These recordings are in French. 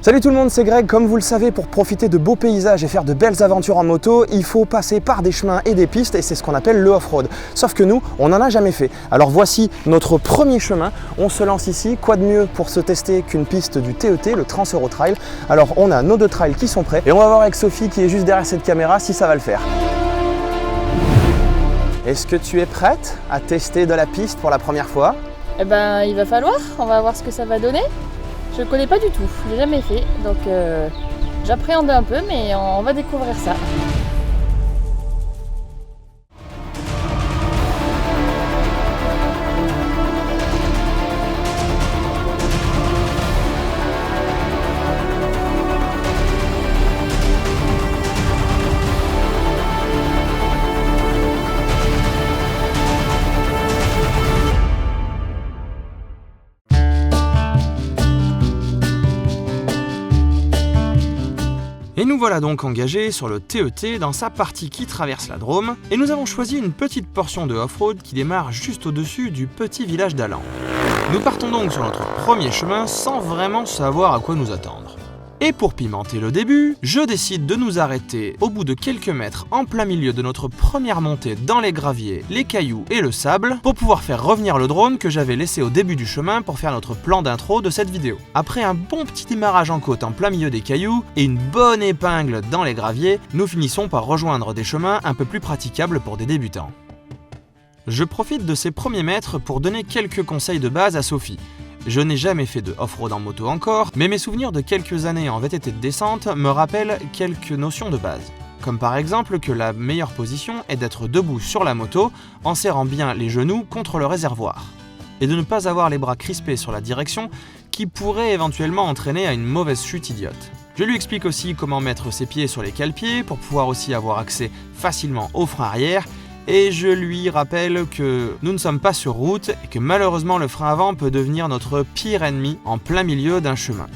Salut tout le monde, c'est Greg. Comme vous le savez, pour profiter de beaux paysages et faire de belles aventures en moto, il faut passer par des chemins et des pistes et c'est ce qu'on appelle le off-road. Sauf que nous, on n'en a jamais fait. Alors voici notre premier chemin. On se lance ici. Quoi de mieux pour se tester qu'une piste du TET, le Trans Euro Trail. Alors on a nos deux trails qui sont prêts et on va voir avec Sophie qui est juste derrière cette caméra si ça va le faire. Est-ce que tu es prête à tester de la piste pour la première fois? Eh ben, il va falloir, on va voir ce que ça va donner. Je ne connais pas du tout, je l'ai jamais fait, donc j'appréhende un peu, mais on va découvrir ça. Et nous voilà donc engagés sur le TET dans sa partie qui traverse la Drôme, et nous avons choisi une petite portion de off-road qui démarre juste au-dessus du petit village d'Allan. Nous partons donc sur notre premier chemin sans vraiment savoir à quoi nous attendre. Et pour pimenter le début, je décide de nous arrêter au bout de quelques mètres en plein milieu de notre première montée dans les graviers, les cailloux et le sable pour pouvoir faire revenir le drone que j'avais laissé au début du chemin pour faire notre plan d'intro de cette vidéo. Après un bon petit démarrage en côte en plein milieu des cailloux et une bonne épingle dans les graviers, nous finissons par rejoindre des chemins un peu plus praticables pour des débutants. Je profite de ces premiers mètres pour donner quelques conseils de base à Sophie. Je n'ai jamais fait de off-road en moto encore, mais mes souvenirs de quelques années en VTT de descente me rappellent quelques notions de base. Comme par exemple que la meilleure position est d'être debout sur la moto en serrant bien les genoux contre le réservoir. Et de ne pas avoir les bras crispés sur la direction qui pourrait éventuellement entraîner à une mauvaise chute idiote. Je lui explique aussi comment mettre ses pieds sur les cale-pieds pour pouvoir aussi avoir accès facilement au frein arrière. Et je lui rappelle que nous ne sommes pas sur route et que malheureusement le frein avant peut devenir notre pire ennemi en plein milieu d'un chemin.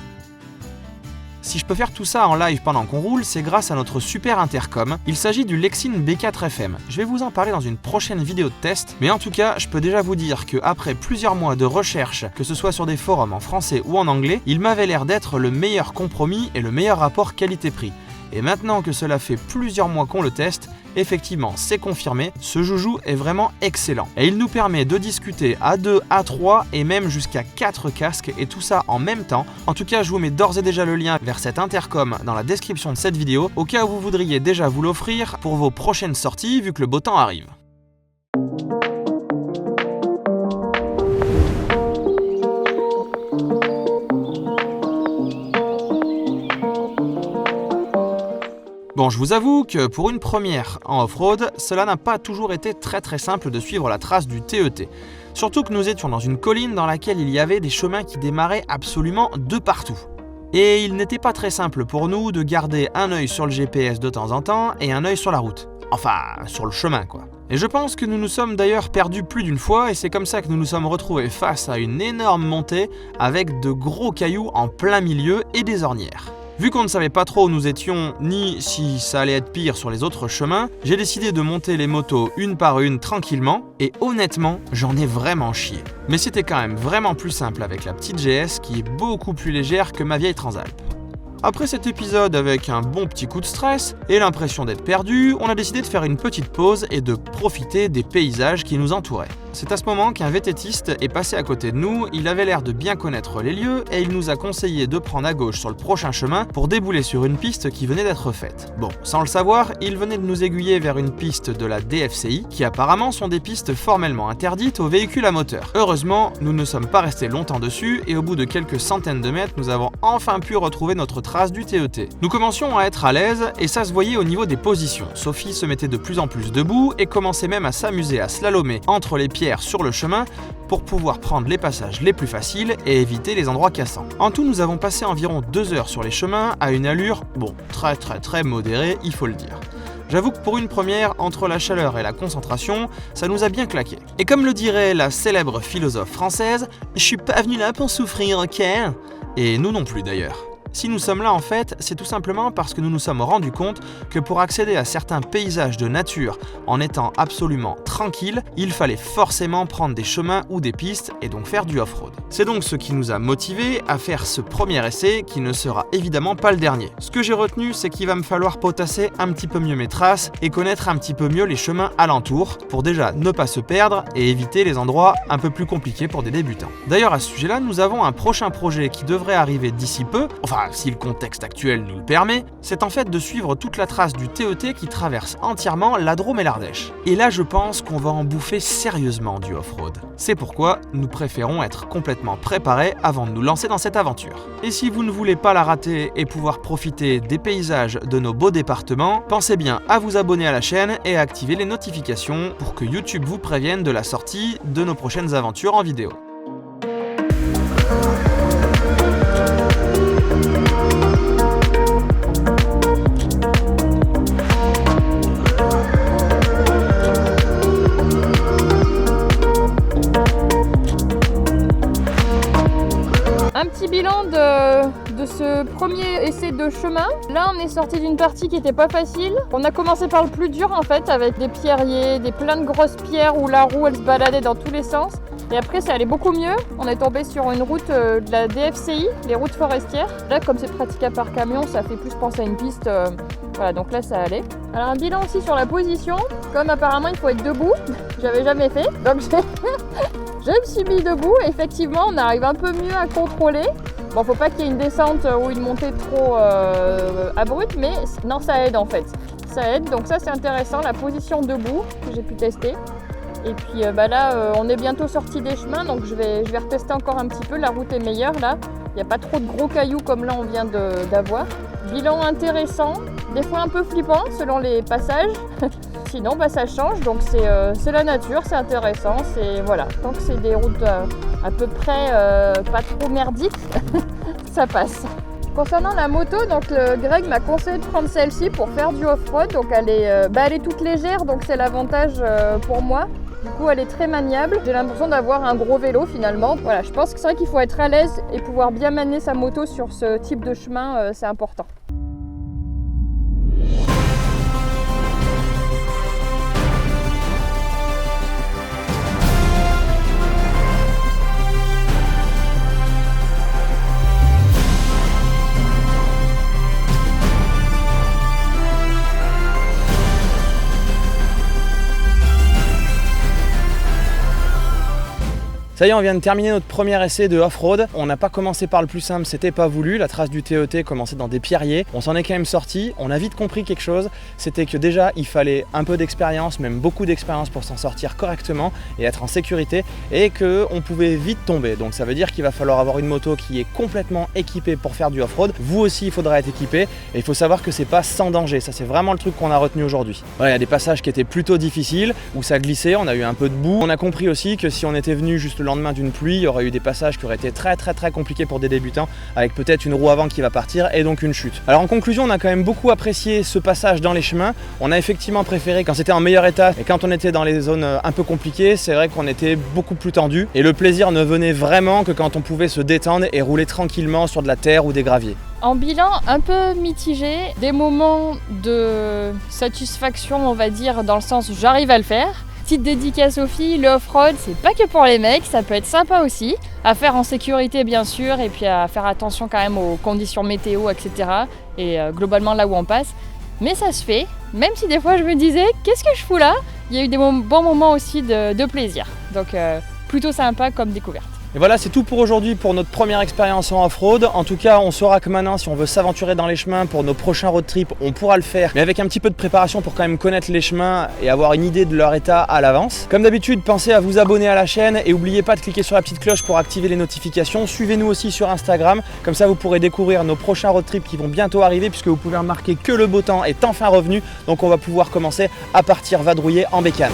Si je peux faire tout ça en live pendant qu'on roule, c'est grâce à notre super intercom. Il s'agit du Lexin B4 FM. Je vais vous en parler dans une prochaine vidéo de test, mais en tout cas, je peux déjà vous dire qu'après plusieurs mois de recherche, que ce soit sur des forums en français ou en anglais, il m'avait l'air d'être le meilleur compromis et le meilleur rapport qualité-prix. Et maintenant que cela fait plusieurs mois qu'on le teste, effectivement, c'est confirmé, ce joujou est vraiment excellent. Et il nous permet de discuter à 2, à 3 et même jusqu'à 4 casques et tout ça en même temps. En tout cas, je vous mets d'ores et déjà le lien vers cet intercom dans la description de cette vidéo, au cas où vous voudriez déjà vous l'offrir pour vos prochaines sorties vu que le beau temps arrive. Bon, je vous avoue que pour une première en off-road, cela n'a pas toujours été très simple de suivre la trace du TET. Surtout que nous étions dans une colline dans laquelle il y avait des chemins qui démarraient absolument de partout. Et il n'était pas très simple pour nous de garder un œil sur le GPS de temps en temps et un œil sur la route. Enfin, sur le chemin quoi. Et je pense que nous nous sommes d'ailleurs perdus plus d'une fois et c'est comme ça que nous nous sommes retrouvés face à une énorme montée avec de gros cailloux en plein milieu et des ornières. Vu qu'on ne savait pas trop où nous étions, ni si ça allait être pire sur les autres chemins, j'ai décidé de monter les motos une par une tranquillement, et honnêtement, j'en ai vraiment chié. Mais c'était quand même vraiment plus simple avec la petite GS qui est beaucoup plus légère que ma vieille Transalp. Après cet épisode avec un bon petit coup de stress et l'impression d'être perdu, on a décidé de faire une petite pause et de profiter des paysages qui nous entouraient. C'est à ce moment qu'un VTTiste est passé à côté de nous, il avait l'air de bien connaître les lieux et il nous a conseillé de prendre à gauche sur le prochain chemin pour débouler sur une piste qui venait d'être faite. Bon, sans le savoir, il venait de nous aiguiller vers une piste de la DFCI qui apparemment sont des pistes formellement interdites aux véhicules à moteur. Heureusement, nous ne sommes pas restés longtemps dessus et au bout de quelques centaines de mètres, nous avons enfin pu retrouver notre trace du TET. Nous commencions à être à l'aise et ça se voyait au niveau des positions. Sophie se mettait de plus en plus debout et commençait même à s'amuser à slalomer entre les pierres sur le chemin pour pouvoir prendre les passages les plus faciles et éviter les endroits cassants. En tout, nous avons passé environ 2 heures sur les chemins à une allure, bon, très modérée, il faut le dire. J'avoue que pour une première, entre la chaleur et la concentration, ça nous a bien claqué. Et comme le dirait la célèbre philosophe française, je suis pas venu là pour souffrir, ok? Et nous non plus d'ailleurs. Si nous sommes là en fait, c'est tout simplement parce que nous nous sommes rendus compte que pour accéder à certains paysages de nature en étant absolument tranquille, il fallait forcément prendre des chemins ou des pistes et donc faire du off-road. C'est donc ce qui nous a motivés à faire ce premier essai qui ne sera évidemment pas le dernier. Ce que j'ai retenu, c'est qu'il va me falloir potasser un petit peu mieux mes traces et connaître un petit peu mieux les chemins alentours pour déjà ne pas se perdre et éviter les endroits un peu plus compliqués pour des débutants. D'ailleurs à ce sujet-là, nous avons un prochain projet qui devrait arriver d'ici peu, enfin si le contexte actuel nous le permet, c'est en fait de suivre toute la trace du TET qui traverse entièrement la Drôme et l'Ardèche. Et là je pense qu'on va en bouffer sérieusement du off-road. C'est pourquoi nous préférons être complètement préparés avant de nous lancer dans cette aventure. Et si vous ne voulez pas la rater et pouvoir profiter des paysages de nos beaux départements, pensez bien à vous abonner à la chaîne et à activer les notifications pour que YouTube vous prévienne de la sortie de nos prochaines aventures en vidéo. Un petit bilan de ce premier essai de chemin. Là, on est sorti d'une partie qui n'était pas facile. On a commencé par le plus dur en fait, avec des pierriers, plein de grosses pierres où la roue elle se baladait dans tous les sens. Et après, ça allait beaucoup mieux. On est tombé sur une route de la DFCI, les routes forestières. Là, comme c'est praticable par camion, ça fait plus penser à une piste. Voilà, donc là, ça allait. Alors, un bilan aussi sur la position. Comme apparemment, il faut être debout. J'avais jamais fait, donc je me suis mis debout. Effectivement, on arrive un peu mieux à contrôler. Bon, faut pas qu'il y ait une descente ou une montée trop abrupte, mais non, ça aide en fait. Ça aide, donc ça c'est intéressant, la position debout que j'ai pu tester. Et puis là, on est bientôt sorti des chemins, donc je vais retester encore un petit peu. La route est meilleure là. Il n'y a pas trop de gros cailloux comme là on vient d'avoir. Bilan intéressant, des fois un peu flippant selon les passages. Sinon, ça change, donc c'est la nature, c'est intéressant. Voilà, tant que c'est des routes à peu près pas trop merdiques, ça passe. Concernant la moto, donc Greg m'a conseillé de prendre celle-ci pour faire du off-road. Donc elle est toute légère, donc c'est l'avantage pour moi. Du coup, elle est très maniable. J'ai l'impression d'avoir un gros vélo finalement. Voilà, je pense que c'est vrai qu'il faut être à l'aise et pouvoir bien manier sa moto sur ce type de chemin, c'est important. Ça y est, on vient de terminer notre premier essai de off-road. On n'a pas commencé par le plus simple, c'était pas voulu. La trace du TET commençait dans des pierriers. On s'en est quand même sorti. On a vite compris quelque chose, c'était que déjà il fallait un peu d'expérience, même beaucoup d'expérience pour s'en sortir correctement et être en sécurité, et qu'on pouvait vite tomber. Donc ça veut dire qu'il va falloir avoir une moto qui est complètement équipée pour faire du off-road. Vous aussi, il faudra être équipé. Et il faut savoir que c'est pas sans danger. Ça, c'est vraiment le truc qu'on a retenu aujourd'hui. Il y a des passages qui étaient plutôt difficiles, où ça glissait, on a eu un peu de boue. On a compris aussi que si on était venu juste le lendemain d'une pluie, il y aurait eu des passages qui auraient été très compliqués pour des débutants, avec peut-être une roue avant qui va partir et donc une chute. Alors en conclusion, on a quand même beaucoup apprécié ce passage dans les chemins. On a effectivement préféré quand c'était en meilleur état, et quand on était dans les zones un peu compliquées, c'est vrai qu'on était beaucoup plus tendu, et le plaisir ne venait vraiment que quand on pouvait se détendre et rouler tranquillement sur de la terre ou des graviers. En bilan, un peu mitigé, des moments de satisfaction, on va dire, dans le sens où j'arrive à le faire. Petite dédicace aux filles, le off-road, c'est pas que pour les mecs, ça peut être sympa aussi, à faire en sécurité bien sûr, et puis à faire attention quand même aux conditions météo, etc. Et globalement là où on passe. Mais ça se fait, même si des fois je me disais, qu'est-ce que je fous là? Il y a eu des bons moments aussi de plaisir, donc plutôt sympa comme découverte. Et voilà, c'est tout pour aujourd'hui pour notre première expérience en off-road. En tout cas, on saura que maintenant, si on veut s'aventurer dans les chemins pour nos prochains road trips, on pourra le faire, mais avec un petit peu de préparation pour quand même connaître les chemins et avoir une idée de leur état à l'avance. Comme d'habitude, pensez à vous abonner à la chaîne et n'oubliez pas de cliquer sur la petite cloche pour activer les notifications. Suivez-nous aussi sur Instagram, comme ça vous pourrez découvrir nos prochains road trips qui vont bientôt arriver, puisque vous pouvez remarquer que le beau temps est enfin revenu, donc on va pouvoir commencer à partir vadrouiller en bécane.